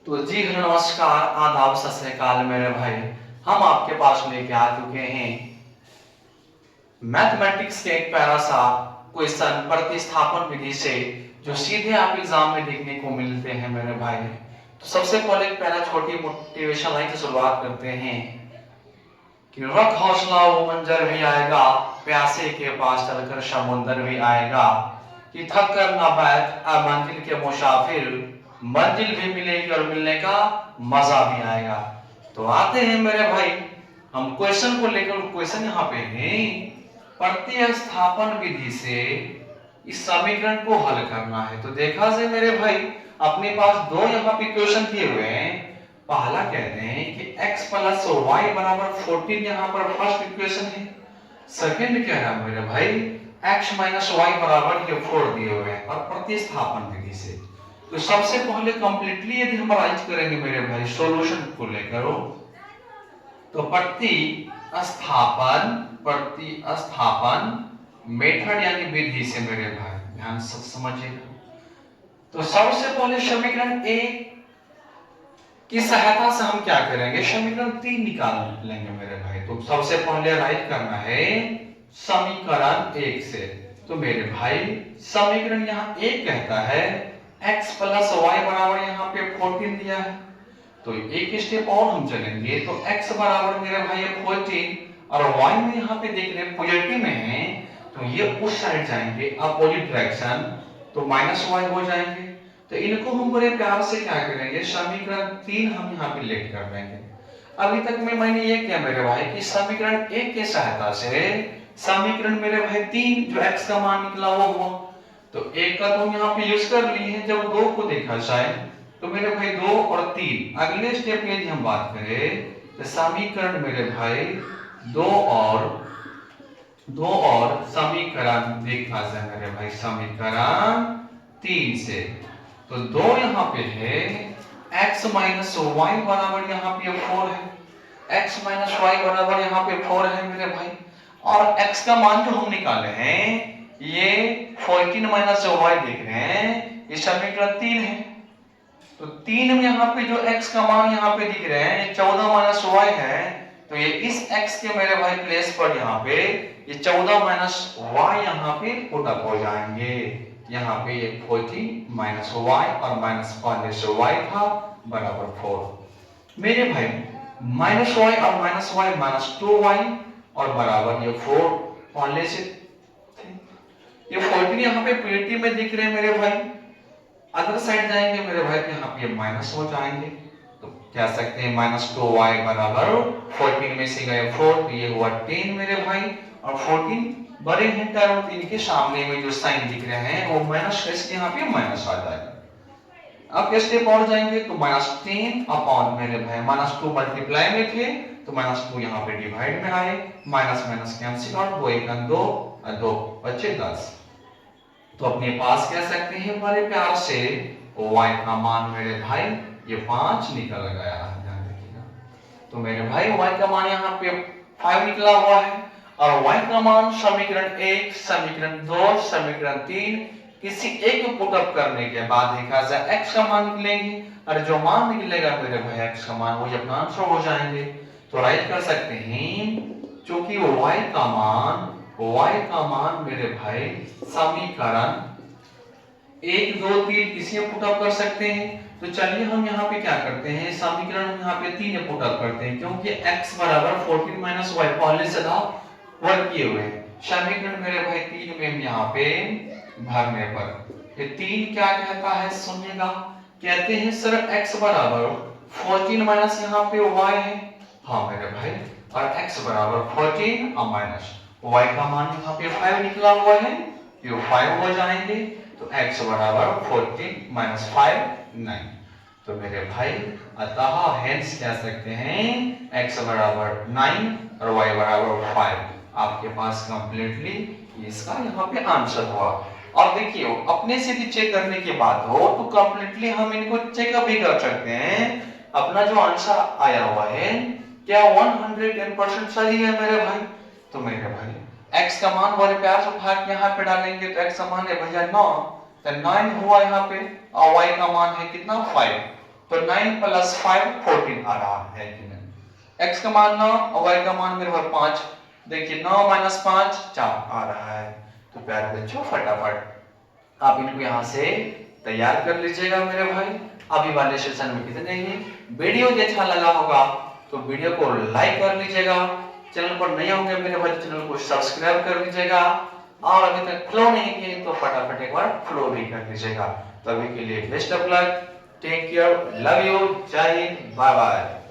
तो जी नमस्कार, आदाब, सत श्री अकाल मेरे भाई। हम आपके पास लेके आ चुके हैं मैथमेटिक्स के एक प्यारा सा क्वेश्चन प्रतिस्थापन विधि से, जो सीधे आप एग्जाम में देखने को मिलते हैं मेरे भाई। तो सबसे पहले एक पहला छोटी मोटिवेशन लाइन से शुरुआत करते हैं कि रख हौसला वो मंजर भी आएगा, प्यासे के पास चलकर समुंदर भी आएगा, कि थक कर ना बैठ आ मंजिल के मुसाफिर, मंजिल भी मिलेगी और मिलने का मजा भी आएगा। तो आते हैं मेरे भाई हम क्वेश्चन को लेकर। क्वेश्चन यहाँ पे है, प्रतिस्थापन विधि से इस समीकरण को हल करना है। तो देखा से मेरे भाई अपने पास दो यहाँ पे क्वेश्चन दिए हुए हैं। पहला कहते हैं कि x प्लस वाई बराबर 14, यहाँ पर फर्स्ट इक्वेशन है। सेकंड कह रहा है मेरे भाई x माइनस वाई बराबर ये 4 दिए हुए हैं और प्रतिस्थापन विधि से। तो सबसे पहले कंप्लीटली यदि हम राइज करेंगे मेरे भाई सॉल्यूशन को लेकर, तो प्रतिस्थापन मेथड यानी विधि से मेरे भाई ध्यान से समझिएगा। तो सबसे पहले समीकरण ए की सहायता से हम क्या करेंगे, समीकरण 3 निकाल लेंगे मेरे भाई। तो सबसे पहले राइट करना है समीकरण 1 से। तो मेरे भाई समीकरण यहाँ एक कहता है x प्लस वाई बराबर यहाँ पे 14 दिया है। तो एक स्टेप और हम चलेंगे, तो x बराबर मेरे भाई 14 और y में यहाँ पे देख रहे हैं पॉजिटिव में है, तो ये उस साइड जाएंगे अपोजिट डायरेक्शन, तो माइनस वाई हो जाएंगे। तो इनको हम बड़े प्यार से क्या करेंगे, समीकरण 3 हम यहाँ पे लेट कर देंगे। अभी तक में मैंने ये किया मेरे भाई कि समीकरण 1 के सहायता से समीकरण मेरे भाई 3 जो x का मान निकला वो हुआ, तो 1 का तो हम यहाँ पे यूज कर लिए हैं। जब 2 को देखा जाए तो मेरे भाई 2 और 3, अगले स्टेप में यदि हम बात करें तो समीकरण मेरे भाई 2 और समीकरण देखा जाए मेरे भाई समीकरण 3 से। तो 2 यहाँ पे है x माइनस वाई बराबर यहाँ पे 4 है, x माइनस वाई बराबर यहाँ पे 4 है मेरे भाई। और x का मान जो हम निकाले हैं ये 14 माइनस वाई देख रहे हैं, ये समीकरण 3 है। तो 3 में यहाँ पे जो x का मान यहाँ पे दिख रहे हैं ये 14 माइनस वाई है, तो ये इस x के मेरे भाई प्लेस पर यहाँ पे ये 14 माइनस वाई यहाँ पे पुट अप हो जाएंगे। यहाँ पे ये 14 माइनस वाई और माइनस पहले से वाई था बराबर 4 मेरे भाई। माइनस वाई और माइनस वाई माइनस 2y और बराबर ये 4 पहले से थे। ये 14 यहाँ पे पॉजिटिव में दिख रहे हैं मेरे भाई, अदर साइड जाएंगे मेरे भाई तो यहाँ पे माइनस हो जाएंगे। तो कह सकते हैं माइनस 2y बराबर 14 में से गए 4, तो ये हुआ 10 मेरे भाई। और 14 बड़े हैं टर्म, तो इनके सामने में जो साइन दिख रहे हैं वो माइनस करके यहाँ पे माइनस आ जाएगा। अब स्टेप और जाएंगे तो माइनस 10 अपॉन मेरे भाई माइनस 2 मल्टीप्लाई में थे तो माइनस 2 यहाँ पे डिवाइड में आए, माइनस माइनस कैंसिल आउट, 2 1 2 और 2 बचे 10। तो अपने पास कह सकते हैं बड़े प्यार से y का मान मेरे भाई ये 5 निकल गया है, ध्यान रखिएगा। तो मेरे भाई y का मान यहाँ पे 5 निकला हुआ है और y का मान समीकरण 1 समीकरण 2 समीकरण 3 किसी एक को पुट अप करने के बाद देखा जाए x का मान निकलेंगे और जो मान निकलेगा मेरे भाई x का मान वो अपना आंसर हो जाएंगे। तो राइट कर सकते हैं क्योंकि y का मान मेरे भाई समीकरण 1 2 3 किसी में पुट अप कर सकते हैं। तो चलिए हम यहाँ पे क्या करते हैं, समीकरण यहाँ पे 3 में पुट अप करते हैं क्योंकि x बराबर 14 माइनस वाई पहले से था वर्क किए हुए। समीकरण मेरे भाई 3 में यहाँ पे भरने पर ये 3 क्या कहता है सुनिएगा, कहते हैं सर x बराबर 14 माइनस यहाँ पे y है, हाँ मेरे भाई, और x बराबर 14 और माइनस y का मान यहाँ पे 5 निकला हुआ है, ये 5 हो जाएंगे। तो x बराबर 14 माइनस 5 9। तो मेरे भाई अतः हेंस कह सकते हैं x बराबर 9 और y बराबर 5। आपके पास कंप्लीटली इसका यहाँ पे आंसर हुआ। और देखिए अपने से भी चेक करने की बात हो तो कंप्लीटली हम इनको चेकअप भी कर सकते हैं। अपना जो आंसर आया हुआ है क्या 110% सही है मेरे भाई। तो मेरे भाई x का मान बड़े प्यार से उठा के यहाँ पे डालेंगे तो x का मान है भैया 9, तो 9 हुआ यहाँ पे और y का मान है कितना 5। तो 9 प्लस 5 14 आ रहा है कि नहीं। x का मान 9 और y का मान मेरे पास 5। देखिए 9 माइनस 5 4 आ रहा है। तो प्यारे बच्चों फटाफट आप इनको यहाँ से तैयार कर लीजिएगा मेरे भाई। अभी वाले सेशन में कितने ही वीडियो अच्छा लगा होगा तो वीडियो को लाइक कर लीजिएगा। चैनल पर नए होंगे मेरे भाई चैनल को सब्सक्राइब कर लीजिएगा और अभी तक फॉलो नहीं किए तो फटाफट एक बार फॉलो भी कर लीजिएगा। तो अभी के लिए best of luck, take care, love you, जय हिंद, बाय बाय।